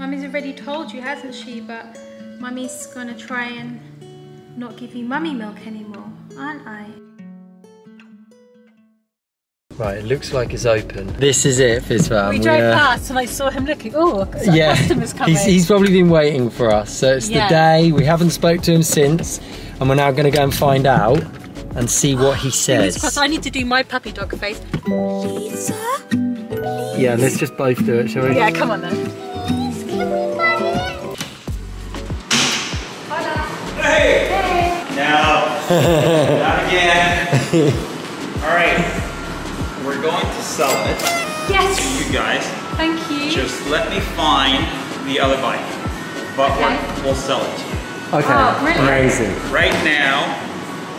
Mummy's already told you, hasn't she? But Mummy's gonna try and not give you mummy milk anymore, aren't I? Right, it looks like it's open. This is it, Fizz fam. We drove past and I saw him looking. Oh, yeah, customers coming. He's probably been waiting for us. So it's the day. We haven't spoke to him since, and we're now going to go and find out and see what he says. I need to do my puppy dog face. Lisa? Yeah, let's just both do it, shall we? Yeah, come on then. Hey! Hey! No, not again. All right. We're going to sell it to you guys. Thank you. Just let me find the other bike, but we'll sell it to you. Okay, amazing. Right now,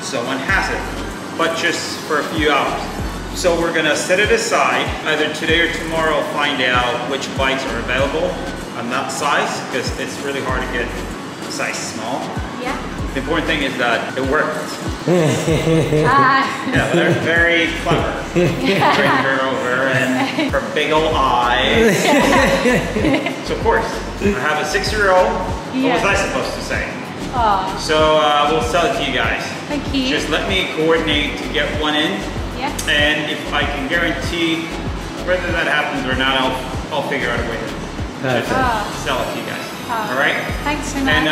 someone has it, but just for a few hours. So we're gonna set it aside, either today or tomorrow, find out which bikes are available on that size, because it's really hard to get size small. Yeah. The important thing is that it worked. Yeah, they're very clever. Bring her over and her big old eyes. So of course, I have a 6-year-old. What was I supposed to say? Oh. So we'll sell it to you guys. Thank you. Just let me coordinate to get one in. Yeah. And if I can guarantee whether that happens or not, I'll figure out a way to sell it to you guys. All right? Thanks so much. And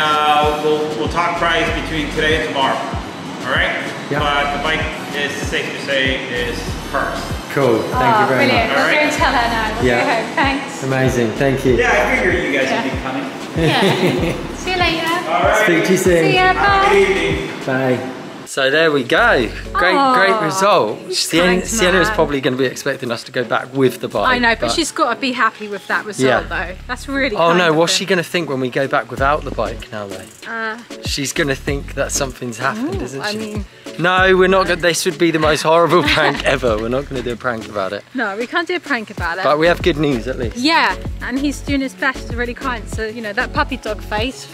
we'll talk price between today and tomorrow. All right? Yeah. But the bike is safe to say is hers. Cool. Thank you very much. We'll go and tell her now. We'll go home. Thanks. Amazing. Thank you. Yeah, I figured you guys would be coming. Yeah. See you later. All right. Speak to you soon. See ya. Bye. Good evening. Bye. So there we go. Great result. Sienna is probably going to be expecting us to go back with the bike. I know, but she's got to be happy with that result though. That's really Oh kind no, of what's them. she going to think when we go back without the bike now though? She's going to think that something's happened, isn't she? I mean, no, we're not going to. This would be the most horrible prank ever. We're not going to do a prank about it. no, we can't do a prank about it. But we have good news at least. Yeah, and he's doing his best. He's really kind. So, you know, that puppy dog face.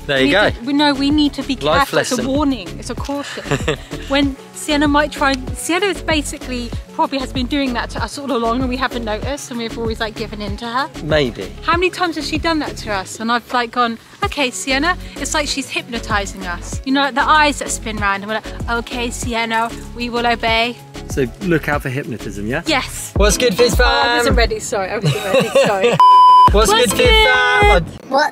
There you go. We need to be Life careful. It's a lesson. warning. It's a caution. When Sienna might try, Sienna is basically probably has been doing that to us all along, and we haven't noticed, and we've always like given in to her. Maybe. How many times has she done that to us? And I've like gone, okay, Sienna. It's like she's hypnotizing us. You know, the eyes that spin round, and we're like, okay, Sienna, we will obey. So look out for hypnotism, yeah? Yes. What's good, Fizz fam? I wasn't ready. Sorry, I wasn't ready. Sorry. What's good, Fizz fam? What?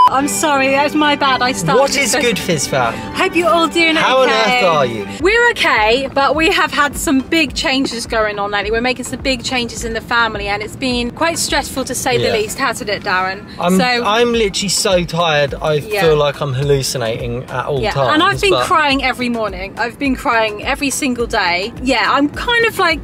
I'm sorry, that was my bad. I started. What is good, Fizz fam? Hope you're all doing okay. How on earth are you? We're okay, but we have had some big changes going on lately. We're making some big changes in the family, and it's been quite stressful to say the least, hasn't it, Darren? I'm literally so tired. I feel like I'm hallucinating at all times. And I've been crying every morning. I've been crying every single day. Yeah, I'm kind of like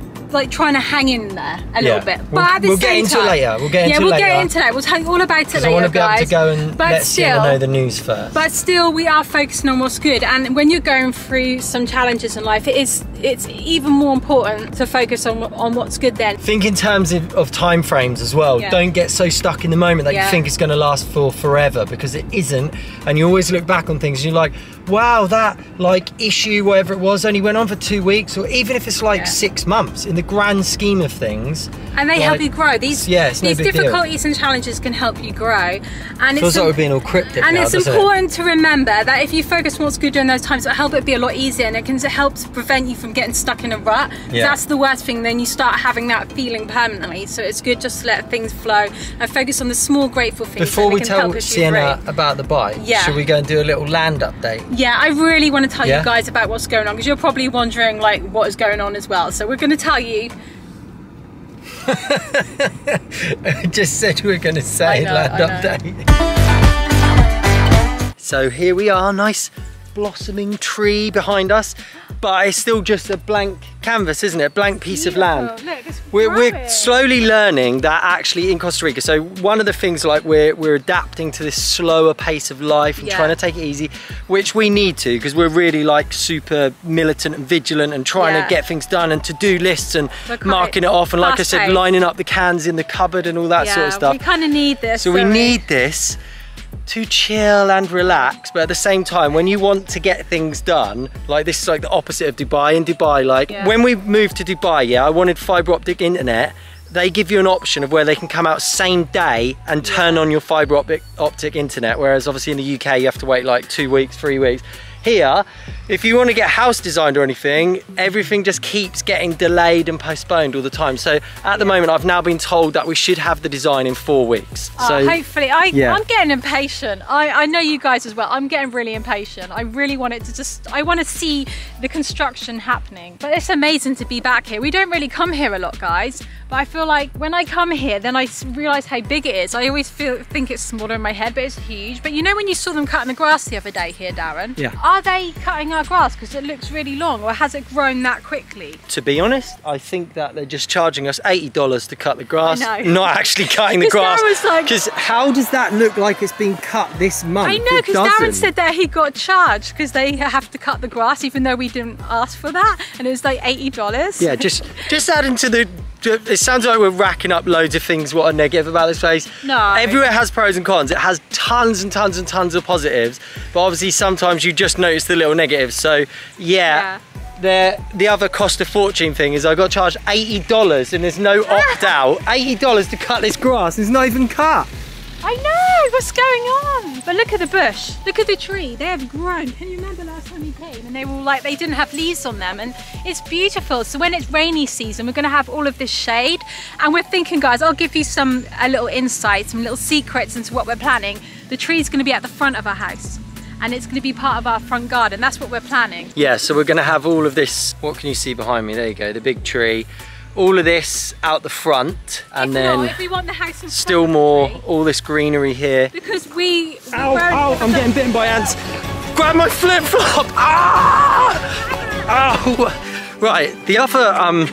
trying to hang in there a little bit. But at the we'll same get into time, it later. We'll get into it later. We'll get into that. We'll tell you all about it later, I want to be able to guys. go and let Sienna know the news first. But still, we are focusing on what's good. And when you're going through some challenges in life, it's even more important to focus on what's good then. Think in terms of time frames as well. Yeah. Don't get so stuck in the moment that you think it's going to last for forever, because it isn't. And you always look back on things and you're like, wow, that like issue, whatever it was, only went on for 2 weeks, or even if it's like 6 months, in the grand scheme of things. And they help you grow. These difficulties and challenges can help you grow. And feels like we're being all cryptic and now, it's important to remember that if you focus on what's good during those times, it'll help it be a lot easier, and it can help to prevent you from getting stuck in a rut. That's the worst thing. Then you start having that feeling permanently. So it's good just to let things flow and focus on the small grateful things. Before we tell Sienna about the bike, should we go and do a little land update? Yeah, I really want to tell you guys about what's going on, because you're probably wondering like what is going on as well. So we're going to tell you. I just said we were going to say land update. So here we are, nice blossoming tree behind us, but it's still just a blank canvas, isn't it? Blank piece of land. Look, we're slowly learning that actually in Costa Rica, so one of the things, like we're adapting to this slower pace of life and trying to take it easy, which we need to, because we're really like super militant and vigilant and trying to get things done, and to-do lists and marking it off, and like I said, lining up the cans in the cupboard and all that sort of stuff. We kind of need this. So we need this to chill and relax, but at the same time, when you want to get things done, like this is like the opposite of Dubai. In Dubai, like when we moved to Dubai, I wanted fiber optic internet they give you an option of where they can come out same day and turn on your fibre optic internet, whereas obviously in the UK you have to wait like 2 weeks, 3 weeks. Here, if you want to get a house designed or anything, everything just keeps getting delayed and postponed all the time. So at the moment, I've now been told that we should have the design in 4 weeks. So hopefully. I'm getting impatient. I know you guys as well. I'm getting really impatient. I really want it to I want to see the construction happening. But it's amazing to be back here. We don't really come here a lot, guys. But I feel like when I come here, then I realise how big it is. I always think it's smaller in my head, but it's huge. But you know when you saw them cutting the grass the other day here, Darren? Yeah. Are they cutting our grass because it looks really long, or has it grown that quickly? To be honest, I think that they're just charging us $80 to cut the grass, I know. not actually cutting the grass. Because how does that look like it's been cut this month? I know, because Darren said that he got charged because they have to cut the grass even though we didn't ask for that, and it was like $80. Yeah, just add into the... It sounds like we're racking up loads of things what are negative about this place. No. Everywhere has pros and cons. It has tons and tons and tons of positives, but obviously sometimes you just notice the little negatives. So yeah. The other cost of fortune thing is I got charged $80 and there's no opt-out. $80 to cut this grass, it's not even cut. I know, what's going on? But look at the bush, look at the tree, they have grown. Can you remember last time we came and they were like, they didn't have leaves on them, and it's beautiful. So when it's rainy season, we're gonna have all of this shade, and we're thinking, guys, I'll give you a little insight, some little secrets into what we're planning. The tree's gonna be at the front of our house, and it's gonna be part of our front garden. That's what we're planning. Yeah, so we're gonna have all of this, what can you see behind me? There you go, the big tree. All of this out the front, and if we want the house in still more, all this greenery here. Because ow, I'm getting bitten by ants. Grab my flip-flop! Ah! Ow! Right, the other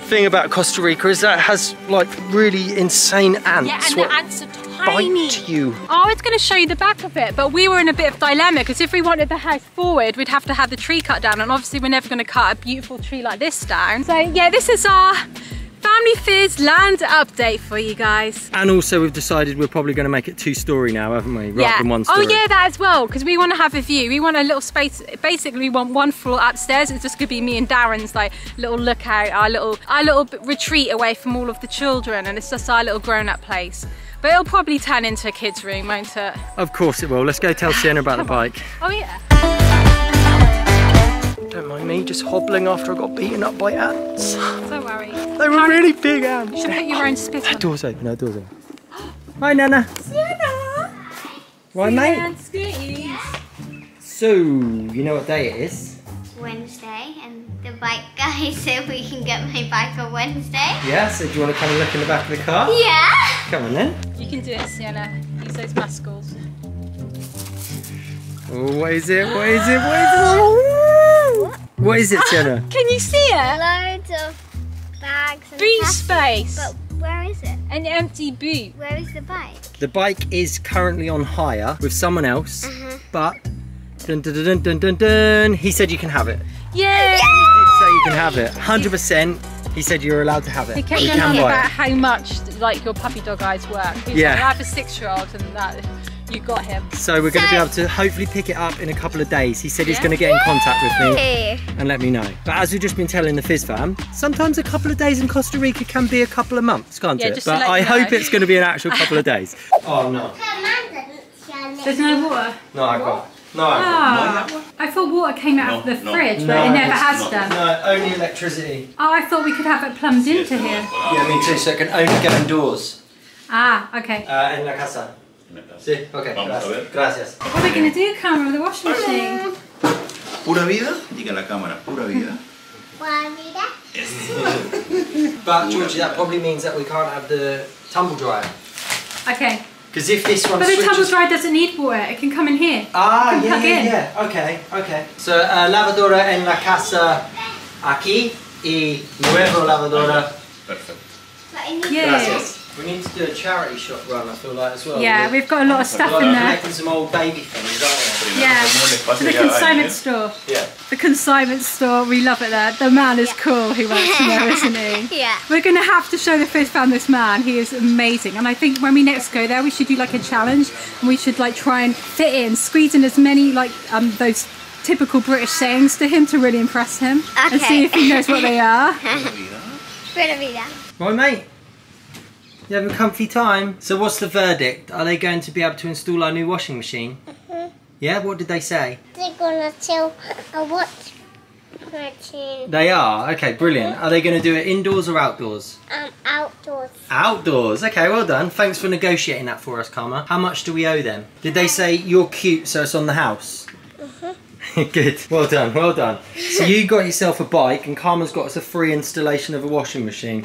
thing about Costa Rica is that it has like really insane ants. Yeah, and the ants are tiny. Bite you. I was going to show you the back of it, but we were in a bit of dilemma because if we wanted the house forward, we'd have to have the tree cut down, and obviously we're never going to cut a beautiful tree like this down. So yeah, this is our Family Fizz land update for you guys. And also we've decided we're probably going to make it 2-story now, haven't we? Rather than 1-story. Oh yeah, that as well, because we want to have a view. We want a little space. Basically, we want 1 floor upstairs. It's just going to be me and Darren's like little lookout, our little retreat away from all of the children, and it's just our little grown-up place. But it'll probably turn into a kid's room, won't it? Of course it will. Let's go tell Sienna about the bike. Oh yeah. Don't mind me just hobbling after I got beaten up by ants. Don't worry. They were really big ants. You should put your own spit on. Door's open, no, door's open. Hi Nana. Sienna. Right mate. So, you know what day it is? Wednesday, and the bike guy said we can get my bike on Wednesday. Yeah, so do you want to come and look in the back of the car? Yeah. Come on then. You can do it, Sienna. Use those muscles. Oh, what is it? What is it? What is it? What is it, Sienna? Can you see it? Loads of bags and boot space. But where is it? An empty boot. Where is the bike? The bike is currently on hire with someone else, but dun, dun, dun, dun, dun, dun, he said you can have it. Yeah. He did say you can have it. 100%. He said you're allowed to have it. He kept going on about how much like your puppy dog eyes work. He's like, I have a 6-year-old and that you got him. So we're going to be able to hopefully pick it up in a couple of days. He said he's going to get in contact with me and let me know. But as we've just been telling the Fizz fam, sometimes a couple of days in Costa Rica can be a couple of months, can't it? But I hope it's going to be an actual couple of days. Oh no. There's no water? No, I got. No, I thought water came out of the fridge, but it never has done. No, only electricity. Oh, I thought we could have it plumbed into here. Yeah, me too, so it can only go indoors. Ah, okay. En la casa. Sí, okay, gracias. What are we going to do, camera, with the washing machine? Pura vida, diga la cámara, pura vida. Pura vida? Yes. But Georgie, that probably means that we can't have the tumble dryer. Okay. Because if this one But the tumble dryer doesn't need water, it can come in here. Ah, yeah. Okay. So, lavadora en la casa aquí y nuevo lavadora. Perfect. Gracias. We need to do a charity shop run, I feel like, as well. Yeah, we've got a lot of stuff in there. Collecting some old baby things, aren't we? Yeah, to the consignment store. Yeah. The consignment store, we love it there. The man is cool, he wants to know, isn't he? Yeah. We're going to have to show the Fizz fam this man. He is amazing. And I think when we next go there, we should do like a challenge. And we should like try and fit in, squeeze in as many like those typical British sayings to him to really impress him. Okay. And see if he knows what they are. Pura vida. Right, mate. You having a comfy time? So what's the verdict? Are they going to be able to install our new washing machine? Yeah, what did they say? They're gonna sell a watch machine. They are? Okay, brilliant. Are they going to do it indoors or outdoors? Outdoors. Outdoors. Okay, well done. Thanks for negotiating that for us, Karma. How much do we owe them? Did they say you're cute, so it's on the house? Good. Well done, well done. So you got yourself a bike and Karma's got us a free installation of a washing machine.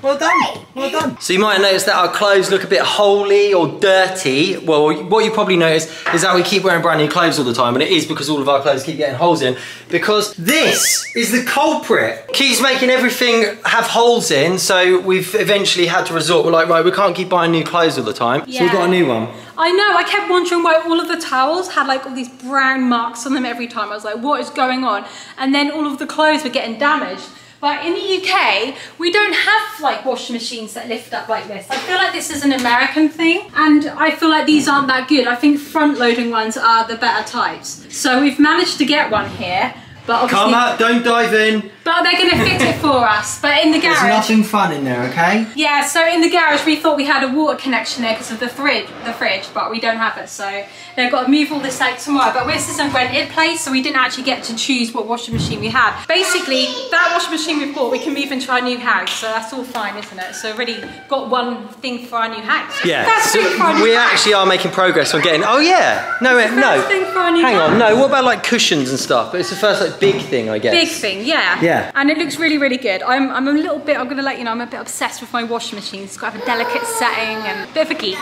Well done, well done. So you might notice that our clothes look a bit holey or dirty. Well, what you probably notice is that we keep wearing brand new clothes all the time, and it is because all of our clothes keep getting holes in, because this is the culprit. Keeps making everything have holes in, so we've eventually had to resort, we're like, right, we can't keep buying new clothes all the time, so we've got a new one. I know, I kept wondering why all of the towels had like all these brown marks on them every time. I was like, what is going on? And then all of the clothes were getting damaged. But in the UK, we don't have like washing machines that lift up like this. I feel like this is an American thing, and I feel like these aren't that good. I think front-loading ones are the better types. So we've managed to get one here, but obviously... Come out, don't dive in. But they're going to fit it for us. But in the garage... There's nothing fun in there, okay? Yeah, so in the garage we thought we had a water connection there because of the fridge, but we don't have it. So they've got to move all this out tomorrow. But this is a rented place, so we didn't actually get to choose what washing machine we had. Basically, that washing machine we bought, we can move into our new house. So that's all fine, isn't it? So already got one thing for our new house. Yeah, so we actually are making progress on getting... Oh yeah, no, hang on, no, what about like cushions and stuff? But it's the first like big thing, I guess. Big thing, yeah. Yeah. And it looks really, really good. I'm a little bit, I'm going to let you know, I'm a bit obsessed with my washing machine. It's got to have a delicate setting and a bit of a geek.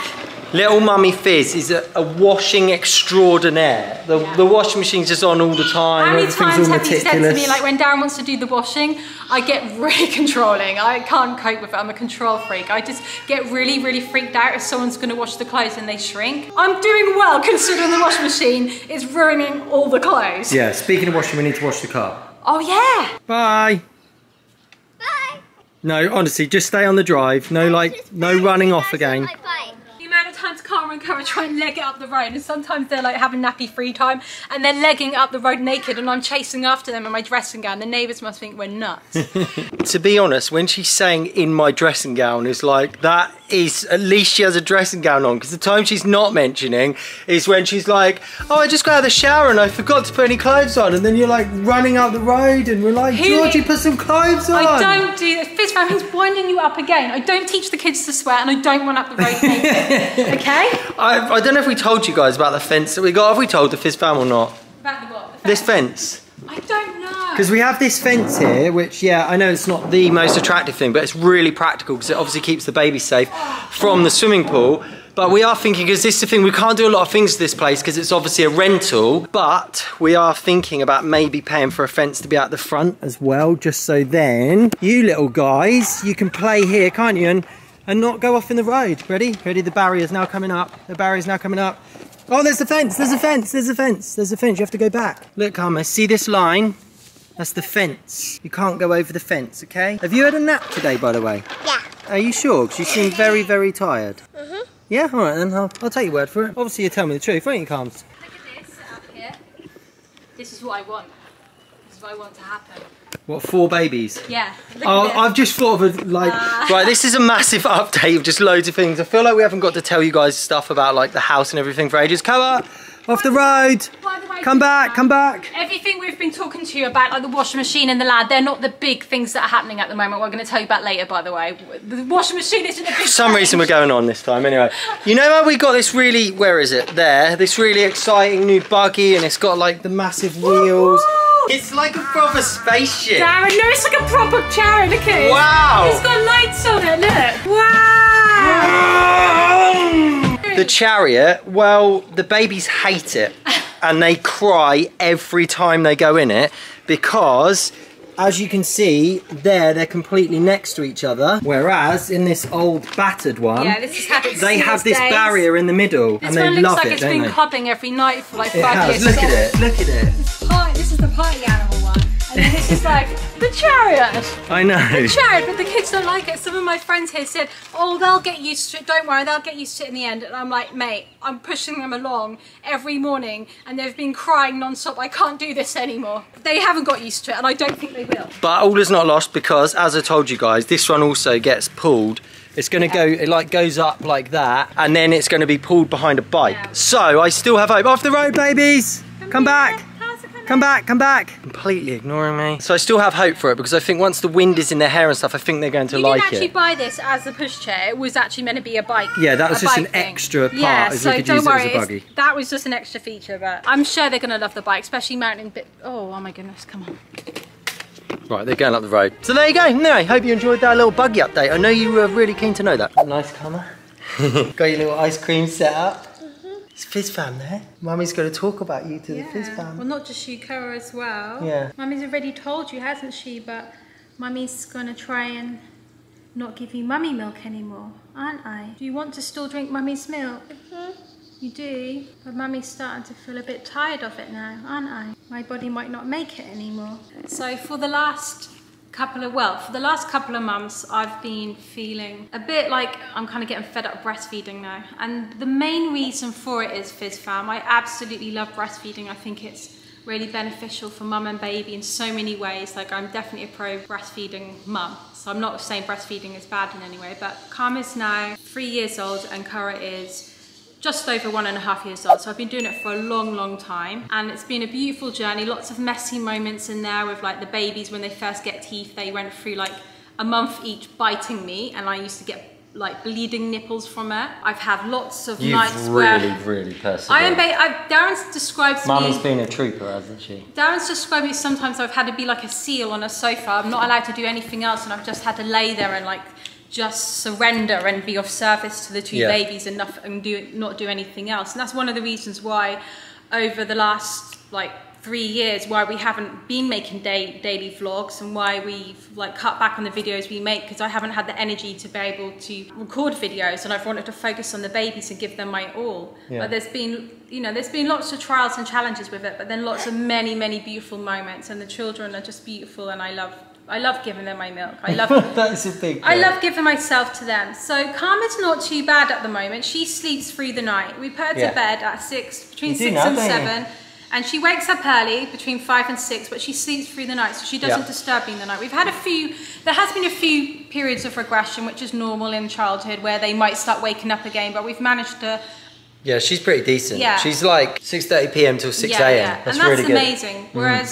Little Mummy Fizz is a washing extraordinaire. The washing machine's just on all the time. How many times have you said to me, like when Darren wants to do the washing, I get really controlling. I can't cope with it. I'm a control freak. I just get really, really freaked out if someone's going to wash the clothes and they shrink. I'm doing well considering the washing machine is ruining all the clothes. Yeah, speaking of washing, we need to wash the car. Oh yeah. Bye. Bye. No, honestly, just stay on the drive. No, no running off again. The amount of times Karma and Cara try and leg it up the road, and sometimes they're like having nappy free time and they're legging up the road naked and I'm chasing after them in my dressing gown. The neighbours must think we're nuts. To be honest, when she's saying in my dressing gown, is like, that is, at least she has a dressing gown on, because the time she's not mentioning is when she's like, oh, I just got out of the shower and I forgot to put any clothes on, and then you're like running up the road and we're like, Georgie, put some clothes on. I don't do this. Fizz fam, he's winding you up again. I don't teach the kids to swear and I don't run up the road naked. Okay? I don't know if we told you guys about the fence that we got. Have we told the Fizz fam or not? About the what? The fence? This fence. I don't know. Because we have this fence here, which, yeah, I know it's not the most attractive thing, but it's really practical because it obviously keeps the baby safe from the swimming pool. But we are thinking, because this is the thing, we can't do a lot of things to this place because it's obviously a rental, but we are thinking about maybe paying for a fence to be out the front as well, just so then you little guys, you can play here, can't you? And not go off in the road. Ready? Ready? The barrier's now coming up. The barrier's now coming up. Oh, there's the fence. There's a fence. There's a fence. There's a fence. You have to go back. Look, Karma, see this line? That's the fence. You can't go over the fence, okay? Have you had a nap today, by the way? Yeah. Are you sure? Because you seem very, very tired. Mm-hmm. Yeah? All right, then. I'll take your word for it. Obviously, you tell me the truth, won't you, Carms? Look at this up here. This is what I want. This is what I want to happen. What, 4 babies? Yeah. Oh, I've just thought of it, like, right, this is a massive update of just loads of things. I feel like we haven't got to tell you guys stuff about, like, the house and everything for ages. Come on, off the road. By the way, come back, come back. Everything we've been talking to you about, like the washing machine and the lad, they're not the big things that are happening at the moment. We're going to tell you about later, by the way. The washing machine isn't a big For some reason, we're going on this time, anyway. You know how we got this really, where is it? There. This really exciting new buggy, and it's got, like, the massive wheels. It's like a proper spaceship. Darren, no, it's like a proper chariot. Look at it. Wow. It's got lights on it. Look. Wow. The chariot, well, the babies hate it. And they cry every time they go in it because, as you can see, they're completely next to each other. Whereas in this old battered one, yeah, this is they have this barrier in the middle, this and they love it, it's been clubbing every night for like 5 years. Look at it, look at it. This is the party animal one, and then this is like the chariot. I know. The chariot, but the kids don't like it. Some of my friends here said, oh, they'll get used to it, don't worry, they'll get used to it in the end. And I'm like, mate, I'm pushing them along every morning and they've been crying non-stop, I can't do this anymore. They haven't got used to it and I don't think they will. But all is not lost because, as I told you guys, this one also gets pulled It's going to go, it like goes up like that, and then it's going to be pulled behind a bike. Yeah. So I still have hope. Off the road, babies! Come back! Come back, come back! Completely ignoring me. So I still have hope for it, because I think once the wind is in their hair and stuff, I think they're going to like it. You didn't actually buy this as a pushchair. It was actually meant to be a bike. Yeah, that was just an thing. Extra part. Yeah, as so we could don't use worry. it as a buggy. That was just an extra feature, but I'm sure they're going to love the bike, especially mounting bit. Oh my goodness, come on. Right, they're going up the road. So there you go. Anyway, hope you enjoyed that little buggy update. I know you were really keen to know that. Nice colour. Got your little ice cream set up. It's Fizz fam there. Mummy's going to talk about you to the Fizz fam. Well, not just you, Cara, as well. Yeah. Mummy's already told you, hasn't she? But Mummy's going to try and not give you Mummy milk anymore, aren't I? Do you want to still drink Mummy's milk? You do? But Mummy's starting to feel a bit tired of it now, aren't I? My body might not make it anymore. So for the last couple of months, I've been feeling a bit like I'm kind of getting fed up breastfeeding now. And the main reason for it is Fizz fam. I absolutely love breastfeeding. I think it's really beneficial for mum and baby in so many ways. Like, I'm definitely a pro breastfeeding mum. So I'm not saying breastfeeding is bad in any way, but Karma's now 3 years old and Cara is just over 1.5 years old. So I've been doing it for a long time, and it's been a beautiful journey. Lots of messy moments in there with like the babies when they first get teeth. They went through like a month each biting me, and I used to get like bleeding nipples from her. I've had lots of nights where really persevered. Darren's described me. Mummy's been a trooper, hasn't she? Darren's described me sometimes I've had to be like a seal on a sofa. I'm not allowed to do anything else, and I've just had to lay there and like just surrender and be of service to the two babies and not do anything else. And that's one of the reasons why over the last like 3 years why we haven't been making daily vlogs, and why we've like cut back on the videos we make, because I haven't had the energy to be able to record videos, and I've wanted to focus on the babies and give them my all. But there's been lots of trials and challenges with it, but then lots of many beautiful moments, and the children are just beautiful, and I love giving them my milk. I love That's a big I love giving myself to them. So Karma's not too bad at the moment. She sleeps through the night. We put her to bed at between 6 and 7. And she wakes up early between 5 and 6, but she sleeps through the night, so she doesn't disturb me in the night. There has been a few periods of regression, which is normal in childhood, where they might start waking up again, but we've managed to. Yeah, she's pretty decent. Yeah. She's like 6:30 p.m. till 6 a.m. Yeah. That's and that's really good. amazing. Whereas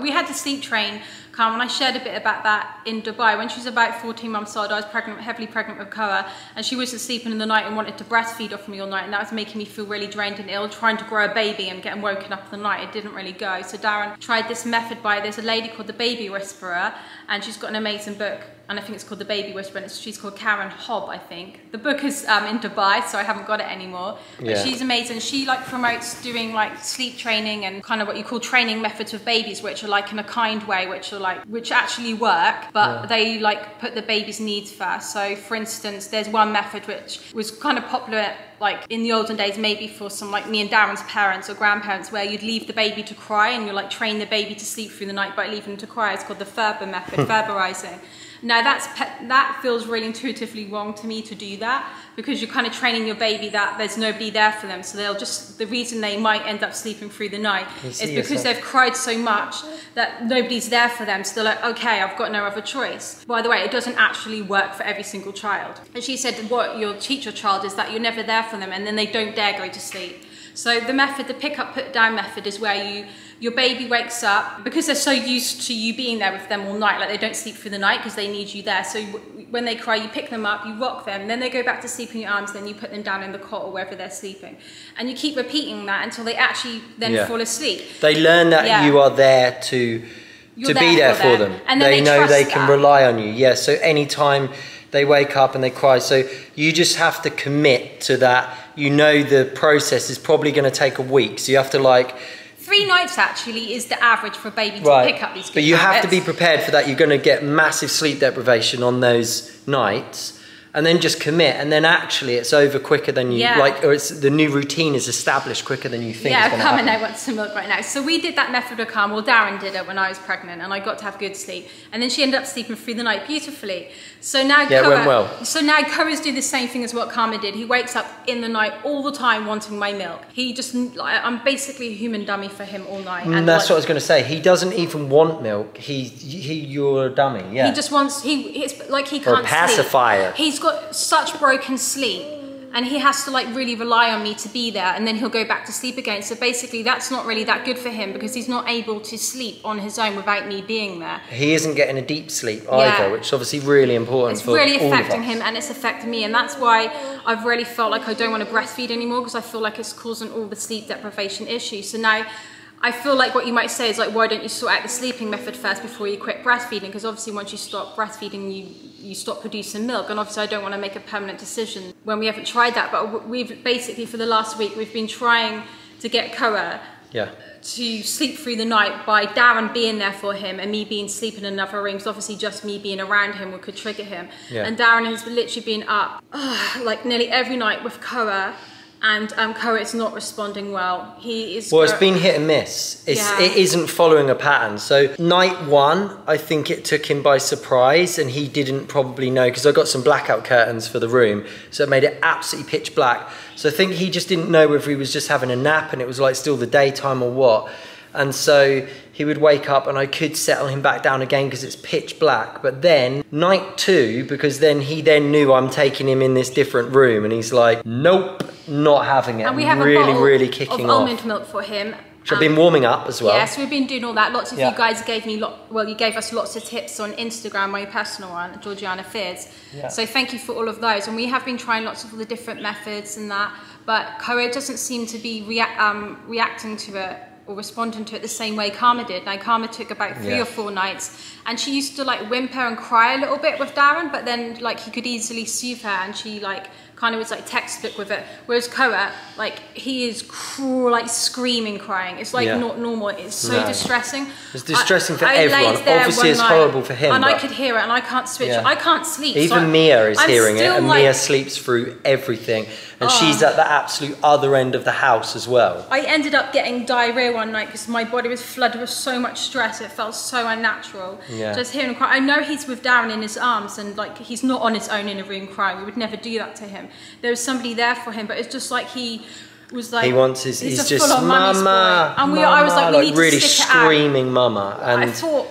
we had to sleep train Karma, and I shared a bit about that in Dubai. When she was about 14 months old, I was heavily pregnant with Koa, and she wasn't sleeping in the night and wanted to breastfeed off me all night, and that was making me feel really drained and ill, trying to grow a baby and getting woken up in the night. It didn't really go. So Darren tried this method there's a lady called the Baby Whisperer, and she's got an amazing book, and I think it's called The Baby Whisperer, and she's called Karen Hobb, I think. The book is in Dubai, so I haven't got it anymore. But she's amazing. She like promotes doing like sleep training and kind of what you call training methods with babies, which are like in a kind way, which actually work, but they like put the baby's needs first. So for instance, there's one method which was kind of popular like in the olden days, maybe for some like me and Darren's parents or grandparents, where you'd leave the baby to cry and you like train the baby to sleep through the night by leaving them to cry. It's called the Ferber method, Ferberizing. Now that feels really intuitively wrong to me to do that, because you're kind of training your baby that there's nobody there for them, so the reason they might end up sleeping through the night is because they've cried so much that nobody's there for them, so they're like, okay, I've got no other choice. By the way, it doesn't actually work for every single child. And she said what you'll teach your child is that you're never there for them, and then they don't dare go to sleep. So the method, the pick up, put down method, is where your baby wakes up, because they're so used to you being there with them all night, like they don't sleep through the night because they need you there. So when they cry, you pick them up, you rock them, then they go back to sleep in your arms, then you put them down in the cot or wherever they're sleeping. And you keep repeating that until they actually then fall asleep. They learn that you are there to be there for them. And they know they can rely on you. Yeah, so anytime they wake up and they cry, so you just have to commit to that. You know the process is probably going to take a week, so you have to like 3 nights actually is the average for a baby to pick up these. But you have to be prepared for that. You're going to get massive sleep deprivation on those nights, and then just commit, and then actually it's over quicker than you like, or it's the new routine is established quicker than you think. Yeah, Carmen now wants some milk right now. So we did that method with Carmen. Well, Darren did it when I was pregnant, and I got to have good sleep, and then she ended up sleeping through the night beautifully. So now it went well. So now Cora's do the same thing as what Carmen did. He wakes up in the night all the time wanting my milk. He just, I'm basically a human dummy for him all night. And that's what I was going to say. He doesn't even want milk. You're a dummy. Yeah. He just wants. It's like he can't or a pacifier. Sleep. he's got such broken sleep, and he has to like really rely on me to be there, and then he'll go back to sleep again. So basically that's not really that good for him, because he's not able to sleep on his own without me being there. He isn't getting a deep sleep either, which is obviously really important. It's really affecting him, and it's affecting me, and that's why I've really felt like I don't want to breastfeed anymore, because I feel like it's causing all the sleep deprivation issues. So now I feel like what you might say is like, why don't you sort out the sleeping method first before you quit breastfeeding? Because obviously once you stop breastfeeding, you stop producing milk, and obviously I don't want to make a permanent decision when we haven't tried that. But we've basically, for the last week, we've been trying to get Koa to sleep through the night by Darren being there for him and me being sleeping in another room. So obviously just me being around him could trigger him. And Darren has literally been up like nearly every night with Koa. And Koa is not responding well. He is. Well, it's been hit and miss. It isn't following a pattern. So night 1, I think it took him by surprise, and he didn't probably know, because I got some blackout curtains for the room, so it made it absolutely pitch black. So I think he just didn't know whether he was just having a nap and it was like still the daytime or what. And so he would wake up and I could settle him back down again because it's pitch black. But then night 2, because then he knew I'm taking him in this different room, and he's like, nope, not having it. And we have really kicking of almond milk for him. Which I've been warming up as well. Yes, we've been doing all that. Lots of you guys gave me, you gave us lots of tips on Instagram, my personal one, Georgiana Fizz. So thank you for all of those. And we have been trying lots of the different methods and that, but Koa doesn't seem to be reacting to it or responding to it the same way Karma did. Now Karma took about 3 or 4 nights, and she used to like whimper and cry a little bit with Darren, but then like he could easily soothe her, and she like kind of was like textbook with it. Whereas Koa, like he is like screaming, crying. It's like not normal. It's so distressing. It's distressing for everyone. Obviously it's horrible for him. And I could hear it, and I can't switch. I can't sleep. Even so Mia is hearing it, and Mia sleeps through everything. And she's at the absolute other end of the house as well. I ended up getting diarrhea one night because my body was flooded with so much stress. It felt so unnatural. Just hearing him cry. I know he's with Darren in his arms, and like he's not on his own in a room crying. We would never do that to him. There was somebody there for him, but it's just like he was like, he wants his, he's just mama, and I was like, we need really to stick screaming it out. Mama. And I thought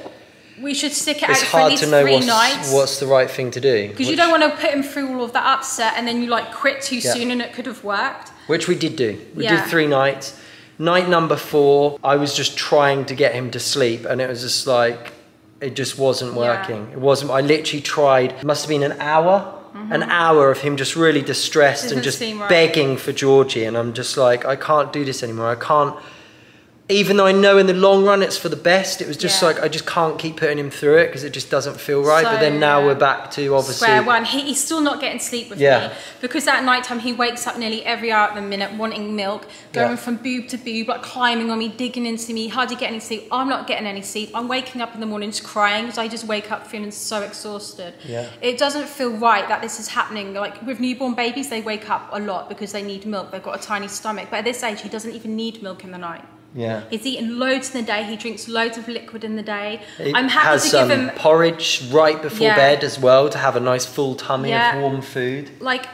we should stick it out for at least 3 nights. What's the right thing to do. Because you don't want to put him through all of that upset and then you like quit too soon, and it could have worked. Which we did do. We did 3 nights. Night number 4, I was just trying to get him to sleep, and it was just like, it just wasn't working. It wasn't, I literally tried, it must have been an hour. An hour of him just really distressed and just begging for Georgie, and I'm just like, I can't do this anymore. I can't, even though I know in the long run it's for the best, it was just like, I just can't keep putting him through it because it just doesn't feel right. So, but then now we're back to obviously square one. He's still not getting sleep with me, because at night time he wakes up nearly every hour at the minute wanting milk, going from boob to boob, like climbing on me, digging into me, hardly getting any sleep. I'm not getting any sleep. I'm waking up in the morning just crying because I just wake up feeling so exhausted. It doesn't feel right that this is happening. Like with newborn babies, they wake up a lot because they need milk. They've got a tiny stomach, but at this age he doesn't even need milk in the night. He's eating loads in the day. He drinks loads of liquid in the day. I'm happy to give him porridge right before bed as well, to have a nice full tummy of warm food. Like,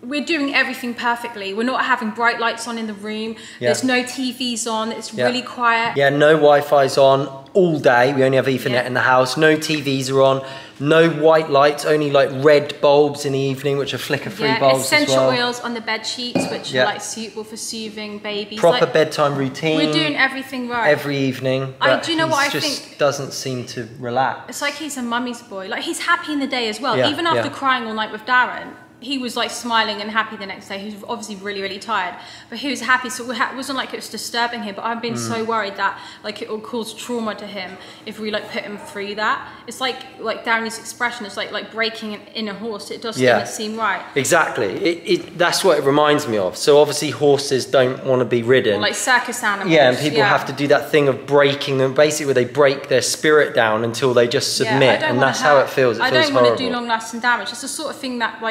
we're doing everything perfectly. We're not having bright lights on in the room. There's no TVs on. It's really quiet. No Wi-Fi's on all day. We only have Ethernet in the house. No TVs are on. No white lights, only like red bulbs in the evening, which are flicker-free bulbs essential as well. oils on the bed sheets, which are like suitable for soothing babies. Proper bedtime routine. We're doing everything right. Every evening. Do you know what I think? He just doesn't seem to relax. It's like he's a mummy's boy. Like he's happy in the day as well. Even after crying all night with Darren, he was like smiling and happy the next day. He was obviously really, really tired, but he was happy. So it wasn't like it was disturbing him, but I've been so worried that like it will cause trauma to him if we like put him through that. It's like Darren's expression, it's like breaking in a horse. It doesn't seem right. Exactly. That's what it reminds me of. So obviously horses don't want to be ridden. Or like circus animals. Yeah, and people have to do that thing of breaking them, basically where they break their spirit down until they just submit, and that's how it feels. I don't want to do long-lasting damage. It's the sort of thing that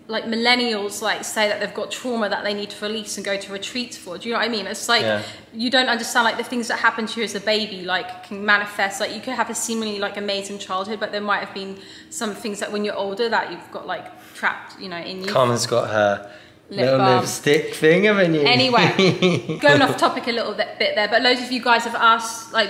like millennials like say that they've got trauma that they need to release and go to retreats for. Do you know what I mean? It's like you don't understand like the things that happen to you as a baby like can manifest. Like you could have a seemingly like amazing childhood, but there might have been some things that when you're older that you've got like trapped, you know, in you. Carmen's got her little lipstick thing, haven't you? Anyway, going off topic a little bit there, but loads of you guys have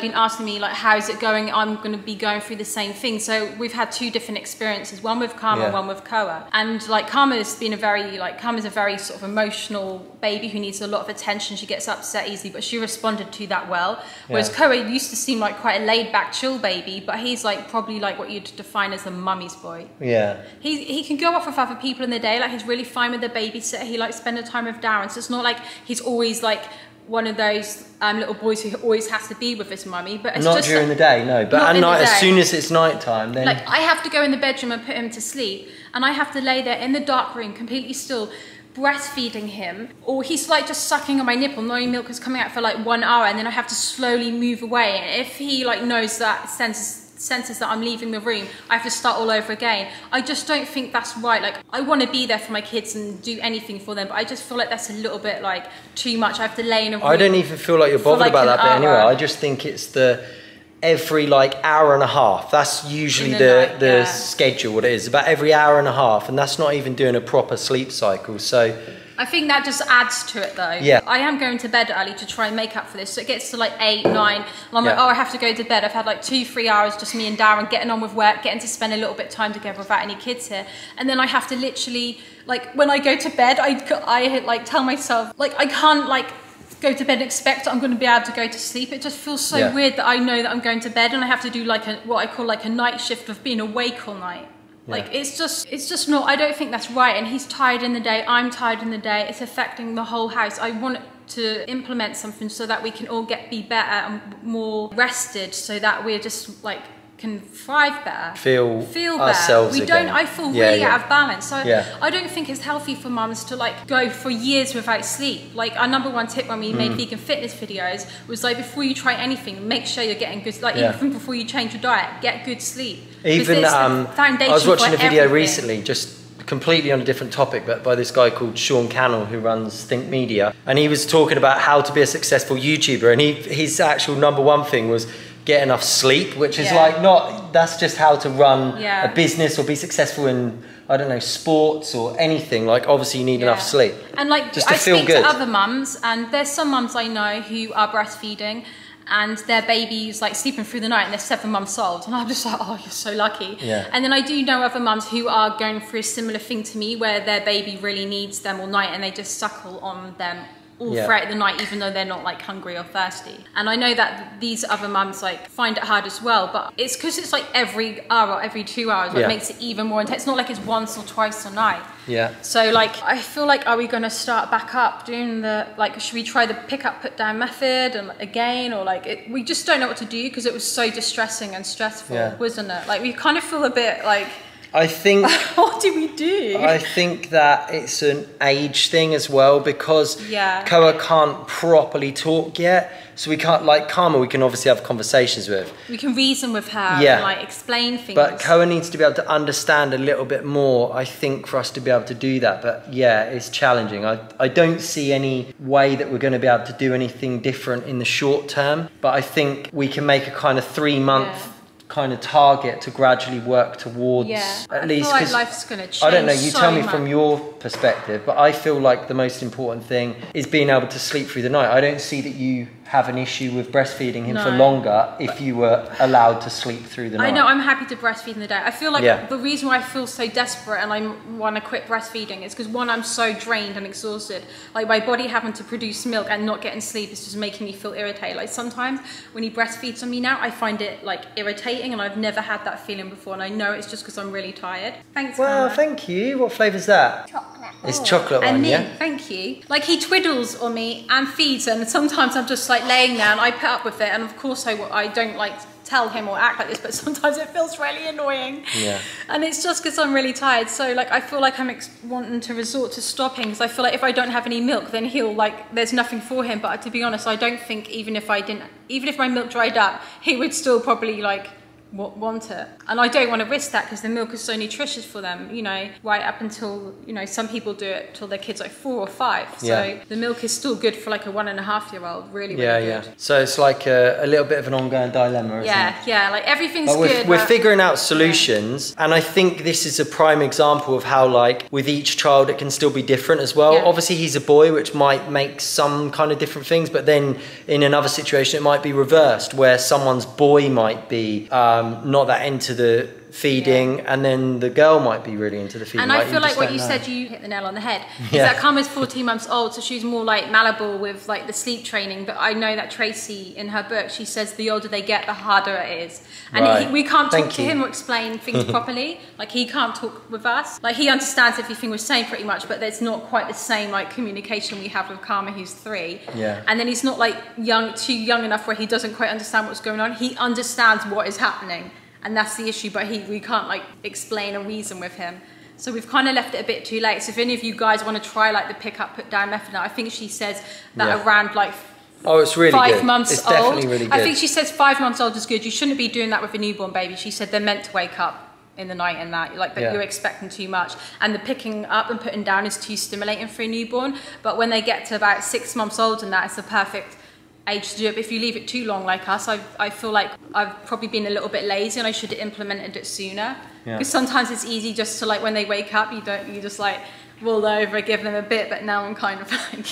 been asking me like, how's it going? I'm going to be going through the same thing. So we've had two different experiences, one with Karma, one with Koa. And like Karma's a very sort of emotional baby who needs a lot of attention. She gets upset easily, but she responded to that well. Whereas Koa used to seem like quite a laid back, chill baby, but he's like probably like what you'd define as a mummy's boy. Yeah. He can go off with other people in the day, like he's really fine with the babysitter. He likes spending time with Darren, so it's not like he's always like one of those little boys who always has to be with his mummy. But it's not just during the day, no. But at night, as soon as it's night time, then like I have to go in the bedroom and put him to sleep, and I have to lay there in the dark room, completely still, breastfeeding him, or he's like just sucking on my nipple, knowing milk is coming out for like 1 hour, and then I have to slowly move away. And if he like knows that, senses that I'm leaving the room, I have to start all over again. I just don't think that's right. Like I want to be there for my kids and do anything for them, but I just feel like that's a little bit like too much. I have to lay in a room. I don't even feel like you're bothered about that bit anyway. I just think it's the every like hour and a half. That's usually the schedule, what it is, about every hour and a half, and that's not even doing a proper sleep cycle. So I think that just adds to it though. Yeah. I am going to bed early to try and make up for this. So it gets to like 8, 9, and I'm like, oh, I have to go to bed. I've had like 2-3 hours, just me and Darren getting on with work, getting to spend a little bit of time together without any kids here. And then I have to literally, like when I go to bed, I like tell myself, like I can't like go to bed and expect I'm going to be able to go to sleep. It just feels so weird that I know that I'm going to bed and I have to do like what I call like a night shift of being awake all night. Like it's just not, I don't think that's right. And he's tired in the day, I'm tired in the day, it's affecting the whole house. I want to implement something so that we can all be better and more rested, so that we're just like can thrive better, feel ourselves better. We again. don't. I feel really out of balance. So I don't think it's healthy for mums to like go for years without sleep. Like our #1 tip when we made vegan fitness videos was like, before you try anything, make sure you're getting good. Like even before you change your diet, get good sleep. Even I was watching a video recently, just completely on a different topic, but by this guy called Sean Cannell who runs Think Media, and he was talking about how to be a successful YouTuber, and his actual #1 thing was get enough sleep, which is like that's just how to run a business or be successful in, I don't know, sports or anything. Like obviously you need enough sleep. And like just to feel good. I speak to other mums, and there's some mums I know who are breastfeeding and their baby's like sleeping through the night and they're 7 months old, and I'm just like, oh, you're so lucky. And then I do know other mums who are going through a similar thing to me, where their baby really needs them all night and they just suckle on them all throughout the night, even though they're not like hungry or thirsty. And I know that these other mums like find it hard as well, but it's because it's like every hour or every 2 hours, what makes it even more intense. It's not like it's once or twice a night. So like I feel like, are we going to start back up doing the, like, should we try the pick up put down method and again, or like we just don't know what to do because it was so distressing and stressful, wasn't it? Like we kind of feel a bit like, I think what do we do? I think that it's an age thing as well, because Koa can't properly talk yet, so we can't, like Karma, we can obviously have conversations with. We can reason with her and like explain things. But Koa needs to be able to understand a little bit more, I think, for us to be able to do that. But yeah, it's challenging. I don't see any way that we're going to be able to do anything different in the short term, but I think we can make a kind of 3-month kind of target to gradually work towards, at least, because like life's going to change. I don't know, you tell me from your perspective, but I feel like the most important thing is being able to sleep through the night. I don't see that you have an issue with breastfeeding him for longer if you were allowed to sleep through the night. I know, I'm happy to breastfeed in the day. I feel like the reason why I feel so desperate and I want to quit breastfeeding is because, one, I'm so drained and exhausted. Like my body having to produce milk and not getting sleep is just making me feel irritated. Like sometimes when he breastfeeds on me now, I find it like irritating, and I've never had that feeling before, and I know it's just because I'm really tired. Thanks, well, Hannah. Thank you. What flavour's that? Chocolate. It's chocolate and one, me, thank you. Like he twiddles on me and feeds, and sometimes I'm just like laying there and I put up with it, and of course I don't like tell him or act like this, but sometimes it feels really annoying. And it's just because I'm really tired. So like I feel like I'm wanting to resort to stopping, because I feel like if I don't have any milk, then he'll like, there's nothing for him. But to be honest, I don't think even if my milk dried up, he would still probably like want it. And I don't want to risk that because the milk is so nutritious for them, you know, right up until, you know, some people do it till their kids like 4 or 5. So the milk is still good for like a 1.5-year-old, really, really good. So it's like a little bit of an ongoing dilemma, isn't it? Yeah, like everything's good. We're figuring out solutions, and I think this is a prime example of how, like, with each child it can still be different as well. Obviously he's a boy, which might make some kind of different things, but then in another situation it might be reversed, where someone's boy might be not that into the feeding, and then the girl might be really into the feeding. And I feel like what you said, you hit the nail on the head. Is that Karma's 14 months old, so she's more like malleable with like the sleep training. But I know that Tracy, in her book, she says the older they get, the harder it is. And we can't talk to him or explain things properly. Like, he can't talk with us. Like, he understands everything we're saying pretty much, but there's not quite the same like communication we have with Karma, who's 3. And then he's not like too young enough where he doesn't quite understand what's going on. He understands what is happening. And that's the issue, but we can't like explain or reason with him. So we've kind of left it a bit too late. So if any of you guys want to try like the pick up, put down method, I think she says that around like it's really 5 months it's old. Definitely really good. I think she says 5 months old is good. You shouldn't be doing that with a newborn baby. She said they're meant to wake up in the night and that, like, that you're expecting too much. And the picking up and putting down is too stimulating for a newborn. But when they get to about 6 months old and that, it's the perfect age to do it. But if you leave it too long like us, I feel like I've probably been a little bit lazy and I should have implemented it sooner. Because sometimes it's easy just to, like, when they wake up, you just like roll over, give them a bit, but now I'm kind of like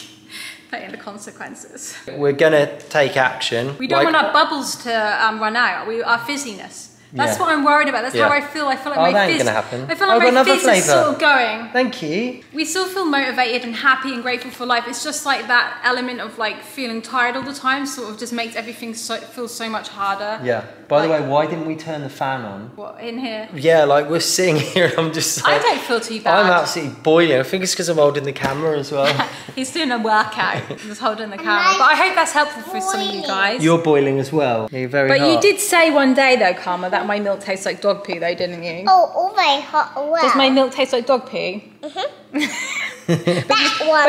paying the consequences. We're gonna take action. We don't want our bubbles to run out, our fizziness. That's what I'm worried about. That's how I feel. I feel like my fizz. Gonna happen. I feel like my fizz is sort of going. Thank you. We still feel motivated and happy and grateful for life. It's just like that element of like feeling tired all the time sort of just makes everything feel so much harder. Yeah. By the way, why didn't we turn the fan on? What, in here? Yeah, like we're sitting here and I'm just like, I don't feel too bad. I'm absolutely boiling. I think it's because I'm holding the camera as well. He's doing a workout, just holding the camera. But I hope that's helpful for some of you guys. You're boiling as well. You're very hot. But you did say one day though, Karma, that my milk tastes like dog poo though, didn't you? Oh my hot. Wow. Does my milk taste like dog poo? But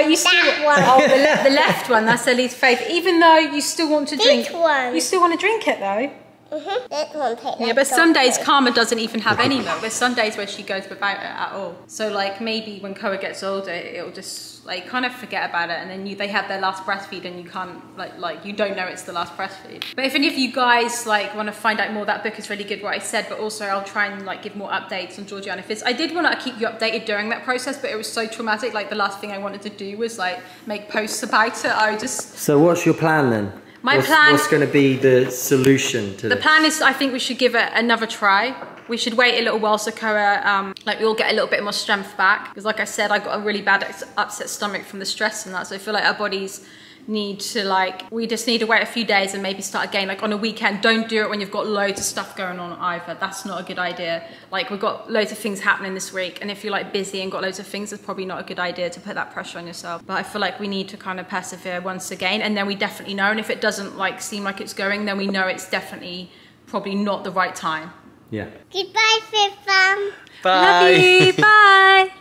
you still, the left one, that's her least favourite. Even though you still want to drink, you still want to drink it though. But some days Karma doesn't even have any milk. There's some days where she goes without it at all. So like maybe when Koa gets older, it'll just like kind of forget about it, and then they have their last breastfeed, and you can't like you don't know it's the last breastfeed. But if any of you guys like want to find out more, that book is really good, what I said. But also I'll try and like give more updates on Georgiana Fizz. I did want to keep you updated during that process, but it was so traumatic. Like the last thing I wanted to do was like make posts about it. So what's your plan then? What's going to be the solution to this? The plan is, I think we should give it another try. We should wait a little while so Koa, like we all get a little bit more strength back. Because like I said, I got a really bad upset stomach from the stress and that. So I feel like our bodies need to we just need to wait a few days and maybe start again. Like on a weekend, don't do it when you've got loads of stuff going on either. That's not a good idea. Like we've got loads of things happening this week, and if you're like busy and got loads of things, it's probably not a good idea to put that pressure on yourself. But I feel like we need to kind of persevere once again, and then we definitely know. And if it doesn't like seem like it's going, then we know it's definitely probably not the right time. Yeah. Goodbye, Fizz Fam. Bye. Love you. Bye.